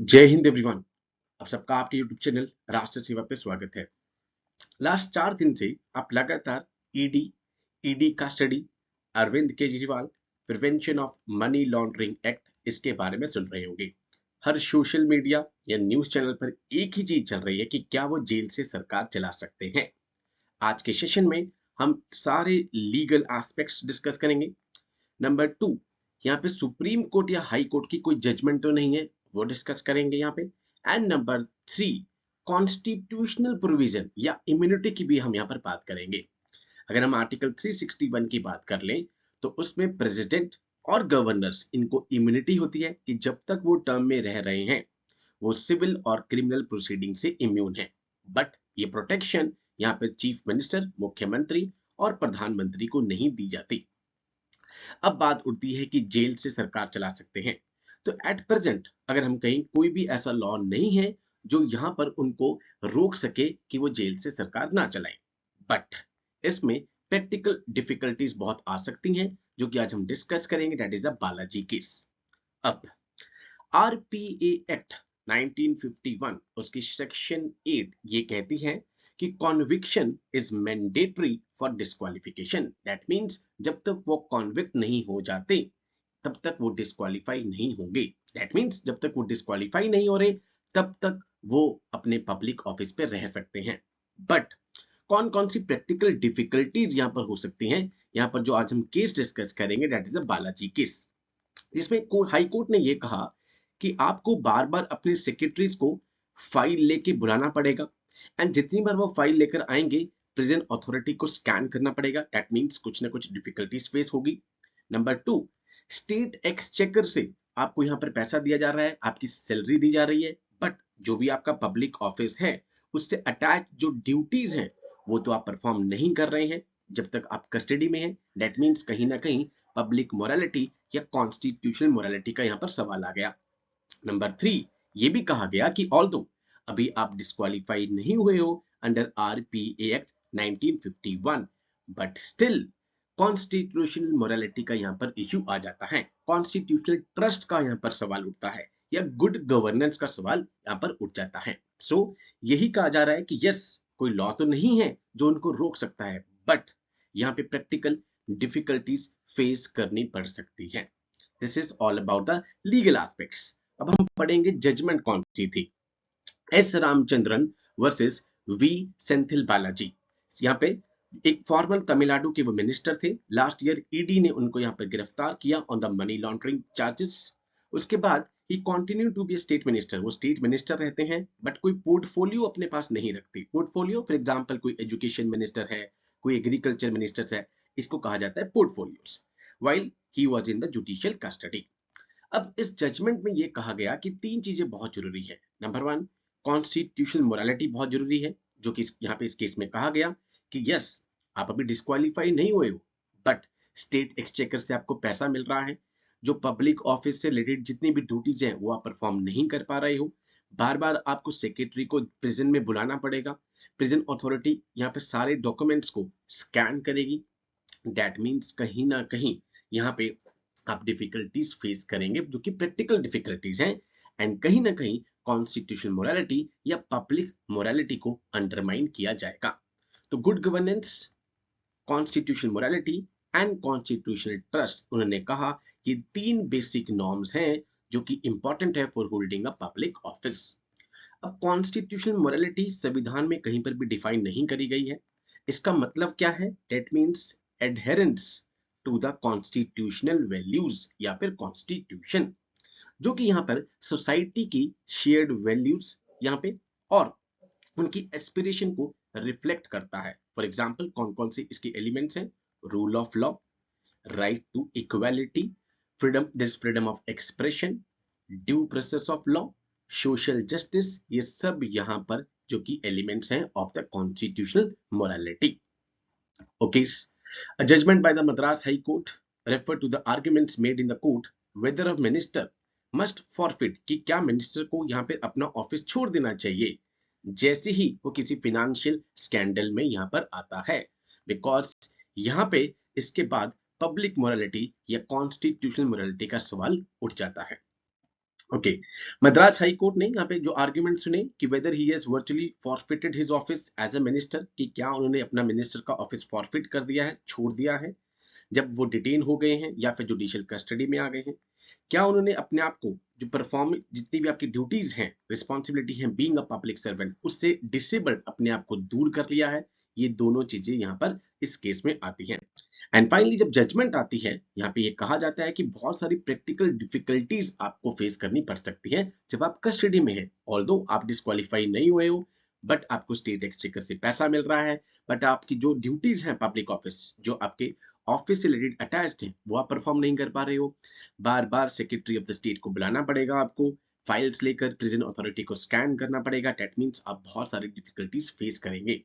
जय हिंद एवरीवन। आप सबका आपके यूट्यूब चैनल राष्ट्र सेवा पे स्वागत है। लास्ट 4 दिन से आप लगातार ईडी ईडी का study, Arvind Kejriwal, prevention of money laundering act, इसके बारे में सुन रहे होंगे। हर सोशल मीडिया या न्यूज चैनल पर एक ही चीज चल रही है कि क्या वो जेल से सरकार चला सकते हैं। आज के सेशन में हम सारे लीगल एस्पेक्ट्स डिस्कस करेंगे। नंबर 2, यहाँ पे सुप्रीम कोर्ट या हाई कोर्ट की कोई जजमेंट तो नहीं है, वो डिस्कस करेंगे यहाँ पे। एंड नंबर 3, कॉन्स्टिट्यूशनल प्रोविजन या इम्यूनिटी की भी हम यहाँ पर बात करेंगे। अगर हम आर्टिकल 361 की बात कर लें तो उसमें प्रेसिडेंट और गवर्नर्स, इनको इम्यूनिटी होती है कि जब तक वो टर्म में रह रहे हैं वो सिविल और क्रिमिनल प्रोसीडिंग से इम्यून है। बट ये प्रोटेक्शन यहाँ पे चीफ मिनिस्टर, मुख्यमंत्री और प्रधानमंत्री को नहीं दी जाती। अब बात उठती है कि जेल से सरकार चला सकते हैं। तो एट प्रेजेंट अगर हम कहें, कोई भी ऐसा लॉ नहीं है जो यहां पर उनको रोक सके कि वो जेल से सरकार ना चलाए। बट इसमें प्रैक्टिकल डिफिकल्टीज बहुत आ सकती हैं, जो कि आज हम डिस्कस करेंगे। That is a Balaji case. अब आरपीए एक्ट 1951 उसकी सेक्शन 8 ये कहती है कि conviction is mandatory for disqualification. That means जब तक वो कॉन्विक्ट नहीं हो जाते तब तक वो डिस्क्वालीफाई नहीं होंगे। दैट मींस जब तक वो डिस्क्वालीफाई नहीं हो रहे तब तक वो अपने पब्लिक ऑफिस पे रह सकते हैं। बट कौन कौन सी प्रैक्टिकल डिफिकल्टीज यहाँ पर हो सकती हैं, यहाँ पर जो आज हम केस डिस्कस करेंगे, that is a Balaji case. जिसमें हाई कोर्ट ने ये कहा कि आपको बार बार अपने सेक्रेटरीज को फाइल लेके बुलाना पड़ेगा। एंड जितनी बार वो फाइल लेकर आएंगे, प्रेजेंट अथॉरिटी को स्कैन करना पड़ेगा। दैट मींस कुछ ना कुछ डिफिकल्टीज फेस होगी। नंबर 2, स्टेट एक्सचेकर से आपको यहाँ पर पैसा दिया जा रहा है, आपकी सैलरी दी जा रही है, बट जो भी आपका पब्लिक ऑफिस है उससे अटैच जो ड्यूटीज हैं वो तो आप परफॉर्म नहीं कर रहे हैं जब तक आप कस्टडी में हैं। दैट मींस कहीं ना कहीं पब्लिक मोरालिटी या कॉन्स्टिट्यूशनल मोरालिटी का यहाँ पर सवाल आ गया। नंबर 3, ये भी कहा गया कि ऑल्दो अभी आप डिस्क्वालीफाई नहीं हुए हो under RPA act 1951, but still constitutional morality का यहाँ पर इश्यू आ जाता है। कॉन्स्टिट्यूशनल ट्रस्ट का यहाँ पर सवाल उठता है या गुड गवर्नेंस का सवाल यहाँ पर उठ जाता है। सो यही कहा जा रहा है कि यस, कोई लॉ तो नहीं है जो उनको रोक सकता है, बट यहाँ पे प्रैक्टिकल डिफिकल्टीज फेस करनी पड़ सकती है। This is all about the legal aspects. अब हम पढ़ेंगे जजमेंट कौन सी थी। S Ramachandran versus V Senthil Balaji. यहाँ पे एक फॉर्मर तमिलनाडु के वो मिनिस्टर थे। लास्ट ईयर ईडी ने उनको यहाँ पर गिरफ्तार किया on the money laundering charges. उसके बाद ही continue to be state minister. वो स्टेट मिनिस्टर रहते हैं बट कोई पोर्टफोलियो अपने पास नहीं रखती। पोर्टफोलियो फॉर एग्जांपल कोई एजुकेशन मिनिस्टर है, कोई एग्रीकल्चर मिनिस्टर है, इसको कहा जाता है portfolios. While he was in the judicial custody. अब इस जजमेंट में ये कहा गया कि 3 चीजें बहुत जरूरी है। नंबर 1, कॉन्स्टिट्यूशनल मोरालिटी बहुत जरूरी है, जो कि यहाँ पे इस केस में कहा गया कि यस, आप अभी डिस्क्वालीफाई नहीं हुए हो, बट स्टेट एक्सचेकर से आपको पैसा मिल रहा है। जो पब्लिक ऑफिस से रिलेटेड जितनी भी ड्यूटीज हैं वो आप परफॉर्म नहीं कर पा रहे हो। बार बार आपको सेक्रेटरी को प्रिजन में बुलाना पड़ेगा। प्रिजन अथॉरिटी यहाँ पे सारे डॉक्यूमेंट्स को स्कैन करेगी। दैट मीन्स कहीं ना कहीं यहाँ पे आप डिफिकल्टीज फेस करेंगे, जो कि प्रैक्टिकल डिफिकल्टीज हैं। एंड कहीं ना कहीं कॉन्स्टिट्यूशनल मोरालिटी या पब्लिक मोरालिटी को अंडरमाइन किया जाएगा। तो good governance, constitutional morality and constitutional trust, उन्होंने कहा कि 3 बेसिक नॉर्म्स हैं जो कि इंपॉर्टेंट है for holding a public office. अब कॉन्स्टिट्यूशनल मोरालिटी संविधान में कहीं पर भी डिफाइन नहीं करी गई है। इसका मतलब क्या है? That means adherence to the constitutional values या फिर कॉन्स्टिट्यूशन, जो कि यहाँ पर सोसाइटी की शेयर्ड वैल्यूज यहाँ पे और उनकी एस्पिरेशन को रिफ्लेक्ट करता है। फॉर एग्जाम्पल कौन कौन से इसके एलिमेंट्स हैं? Rule of law, right to equality, freedom, this freedom of expression, due process of law, social justice, ये सब यहाँ पर जो कि एलिमेंट्स हैं of the constitutional morality. Okay, a judgment by the Madras High Court referred to the arguments made in the court whether a minister must forfeit, कि क्या minister को यहाँ पे अपना ऑफिस छोड़ देना चाहिए जैसे ही वो किसी फिनेंशियल स्कैंडल में यहाँ पर आता है। बिकॉज यहाँ पे इसके बाद पब्लिक मोरालिटी या कॉन्स्टिट्यूशनल मोरालिटी का सवाल उठ जाता है। ओके, मद्रास हाई कोर्ट ने यहाँ पे जो आर्ग्यूमेंट सुने कि whether he has virtually forfeited his office as a minister, कि क्या उन्होंने अपना मिनिस्टर का ऑफिस फॉरफिट कर दिया है, छोड़ दिया है जब वो डिटेन हो गए हैं या फिर जुडिशियल कस्टडी में आ गए हैं। क्या उन्होंने अपने आप को जो परफॉर्म जितनी भी आपकी ड्यूटीज हैं, रिस्पॉन्सिबिलिटी है बीइंग अ पब्लिक सर्वेंट, उससे डिसेबल्ड अपने आप को दूर कर लिया है। ये दोनों चीजें यहाँ पर इस केस में आती हैं। एंड फाइनली जब जजमेंट आती है, यहाँ पे ये कहा जाता है कि बहुत सारी प्रैक्टिकल डिफिकल्टीज आपको फेस करनी पड़ सकती है जब आप कस्टडी में है। ऑल्दो आप डिस्क्वालीफाई नहीं हुए हो, बट आपको स्टेट एक्सचेकर से पैसा मिल रहा है, बट आपकी जो ड्यूटीज हैं पब्लिक ऑफिस, जो आपके ऑफिस से रिलेटेड अटैच्ड है, वो आप परफॉर्म नहीं कर पा रहे हो। बार बार सेक्रेटरी ऑफ द स्टेट को बुलाना पड़ेगा आपको, फाइल्स लेकर प्रिजन अथॉरिटी को स्कैन करना पड़ेगा। डेट मीन्स आप बहुत सारी डिफिकल्टीज फेस करेंगे।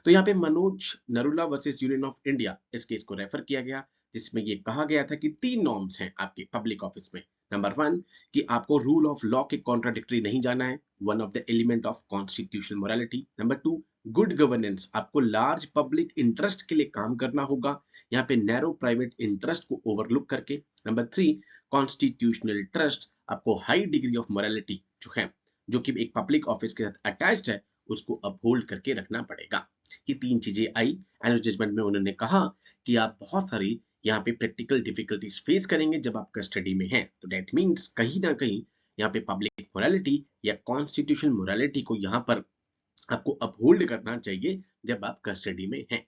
तो यहाँ पे Manoj Narula versus union of India इस केस को रेफर किया गया, जिसमें ये कहा गया था कि 3 नॉर्म्स हैं आपके पब्लिक ऑफिस में। नंबर 1 कि आपको रूल ऑफ लॉ के कॉन्ट्राडिक्टरी नहीं जाना है, one of the element of constitutional morality. Number 2 good governance, आपको लार्ज पब्लिक इंटरेस्ट के लिए काम करना होगा, यहाँ पे नैरो प्राइवेट इंटरेस्ट को ओवरलुक करके। नंबर 3 कॉन्स्टिट्यूशनल ट्रस्ट, आपको हाई डिग्री ऑफ मोरालिटी जो है, जो कि एक पब्लिक ऑफिस के साथ अटैच्ड है, उसको अपहोल्ड करके रखना पड़ेगा। ये 3 चीजें आई एंड उस जजमेंट में उन्होंने कहा कि आप बहुत सारी यहाँ पे प्रैक्टिकल डिफिकल्टीज फेस करेंगे जब आप कस्टडी में हैं। तो दैट मीन्स कहीं ना कहीं यहाँ पे पब्लिक मोरालिटी या कॉन्स्टिट्यूशन मोरालिटी को यहाँ पर आपको अपहोल्ड करना चाहिए जब आप कस्टडी में हैं।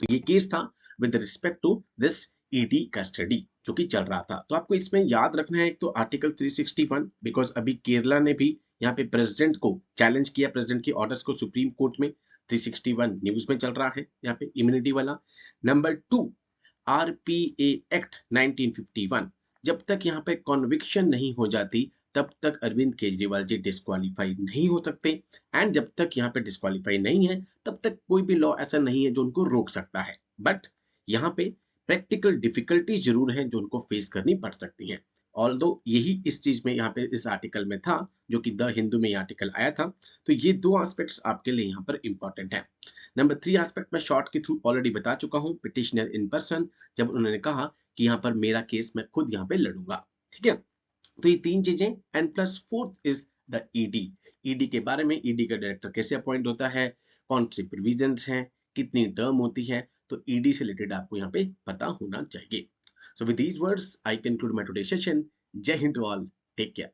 तो ये केस था with respect to this ED custody जो कि चल रहा था। तो आपको इसमें याद रखना है, एक तो आर्टिकल 361, बिकॉज अभी केरला ने भी यहाँ पे प्रेसिडेंट को चैलेंज किया, प्रेसिडेंट के ऑर्डर्स को सुप्रीम कोर्ट में। 361 न्यूज में चल रहा है यहाँ पे इम्यूनिटी वाला। नंबर 2 आरपीए एक्ट 1951, जब तक यहाँ पे कॉन्विक्शन नहीं हो जाती तब तक अरविंद केजरीवाल जी डिस्क्वालीफाई नहीं हो सकते। एंड जब तक यहाँ पे डिस्क्वालीफाई नहीं है तब तक कोई भी लॉ ऐसा नहीं है जो उनको रोक सकता है। बट यहाँ पे प्रैक्टिकल डिफिकल्टीज जरूर हैं जो उनको फेस करनी पड़ सकती हैं। ऑल्दो यही इस चीज में यहाँ पे इस आर्टिकल में था, जो कि द हिंदू में ये आर्टिकल आया था। तो ये 2 एस्पेक्ट्स आपके लिए यहाँ पर इंपॉर्टेंट है। नंबर 3 एस्पेक्ट मैं शॉर्ट के थ्रू ऑलरेडी बता चुका हूँ, पिटिशनर इन पर्सन, जब उन्होंने कहा कि यहाँ पर मेरा केस मैं खुद यहाँ पे लड़ूंगा। ठीक है, तो ये 3 चीजें। And plus fourth is the ED. ED के बारे में, ईडी का डायरेक्टर कैसे अपॉइंट होता है, कौन सी प्रोविजंस हैं, कितनी टर्म होती है, तो ईडी से रिलेटेड आपको यहाँ पे पता होना चाहिए। So with these words, I conclude my today's session. Jai Hind to all. Take care.